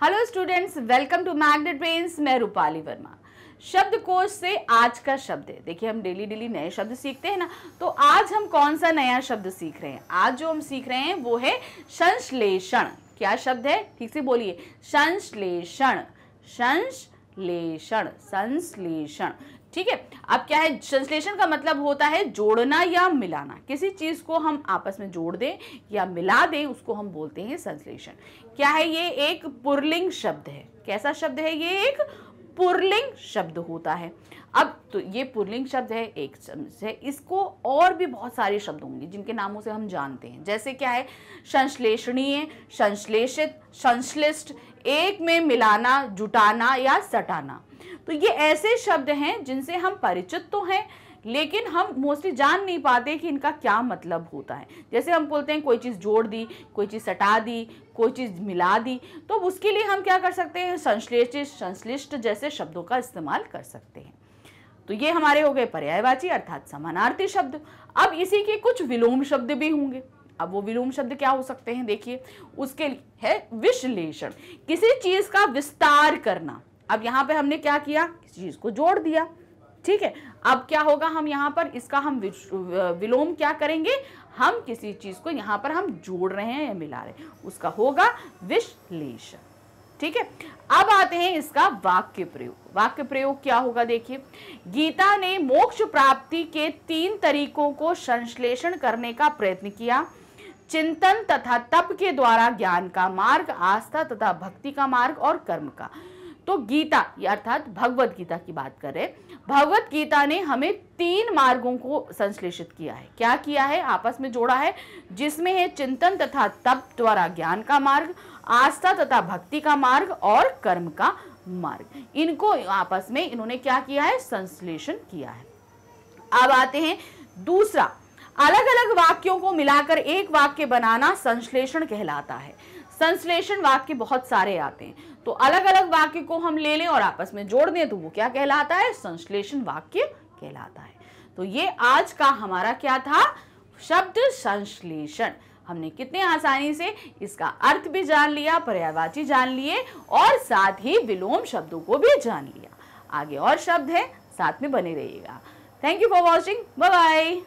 Hello students, welcome to magnet brains. मैं रूपाली वर्मा। शब्दकोश से आज का शब्द है। देखिए, हम डेली नए शब्द सीखते हैं ना, तो आज हम कौन सा नया शब्द सीख रहे हैं? आज जो हम सीख रहे हैं वो है संश्लेषण। क्या शब्द है? ठीक से बोलिए, संश्लेषण। संश्लेषण, संश्लेषण। ठीक है। अब क्या है, संश्लेषण का मतलब होता है जोड़ना या मिलाना। किसी चीज को हम आपस में जोड़ दें या मिला दें, उसको हम बोलते हैं संश्लेषण। क्या है? ये एक पुल्लिंग शब्द है। कैसा शब्द है? ये एक पुल्लिंग शब्द होता है। अब तो ये पुल्लिंग शब्द है, एक शब्द है। इसको और भी बहुत सारे शब्द होंगे जिनके नामों से हम जानते हैं। जैसे क्या है? संश्लेषणीय, संश्लेषित, संश्लिष्ट, एक में मिलाना, जुटाना या सटाना। तो ये ऐसे शब्द हैं जिनसे हम परिचित तो हैं, लेकिन हम मोस्टली जान नहीं पाते कि इनका क्या मतलब होता है। जैसे हम बोलते हैं कोई चीज़ जोड़ दी, कोई चीज़ सटा दी, कोई चीज़ मिला दी, तो उसके लिए हम क्या कर सकते हैं? संश्लेषित, संश्लिष्ट जैसे शब्दों का इस्तेमाल कर सकते हैं। तो ये हमारे हो गए पर्यायवाची अर्थात समानार्थी शब्द। अब इसी के कुछ विलोम शब्द भी होंगे। अब वो विलोम शब्द क्या हो सकते हैं? देखिए, उसके लिए है विश्लेषण, किसी चीज का विस्तार करना। अब यहाँ पे हमने क्या किया? किसी चीज को जोड़ दिया। ठीक है। अब क्या होगा? हम यहाँ पर इसका हम विलोम क्या करेंगे? हम किसी चीज को यहाँ पर हम जोड़ रहे हैं या मिला रहे हैं, उसका होगा विश्लेषण। ठीक है। अब आते हैं इसका वाक्य प्रयोग। वाक्य प्रयोग क्या होगा? देखिए, गीता ने मोक्ष प्राप्ति के 3 तरीकों को संश्लेषण करने का प्रयत्न किया। चिंतन तथा तप के द्वारा ज्ञान का मार्ग, आस्था तथा भक्ति का मार्ग और कर्म का। तो गीता अर्थात भगवत गीता की बात कर रहे हैं। भगवत गीता ने हमें 3 मार्गों को संश्लेषित किया है। क्या किया है? आपस में जोड़ा है, जिसमें है चिंतन तथा तप द्वारा ज्ञान का मार्ग, आस्था तथा भक्ति का मार्ग और कर्म का मार्ग। इनको आपस में इन्होंने क्या किया है? संश्लेषण किया है। अब आते हैं दूसरा, अलग अलग वाक्यों को मिलाकर एक वाक्य बनाना संश्लेषण कहलाता है। संश्लेषण वाक्य बहुत सारे आते हैं, तो अलग अलग वाक्य को हम ले लें और आपस में जोड़ दें तो वो क्या कहलाता है? संश्लेषण वाक्य कहलाता है। तो ये आज का हमारा क्या था? शब्द संश्लेषण। हमने कितने आसानी से इसका अर्थ भी जान लिया, पर्यायवाची जान लिए और साथ ही विलोम शब्दों को भी जान लिया। आगे और शब्द है, साथ में बने रहिएगा। Thank you for watching. Bye bye.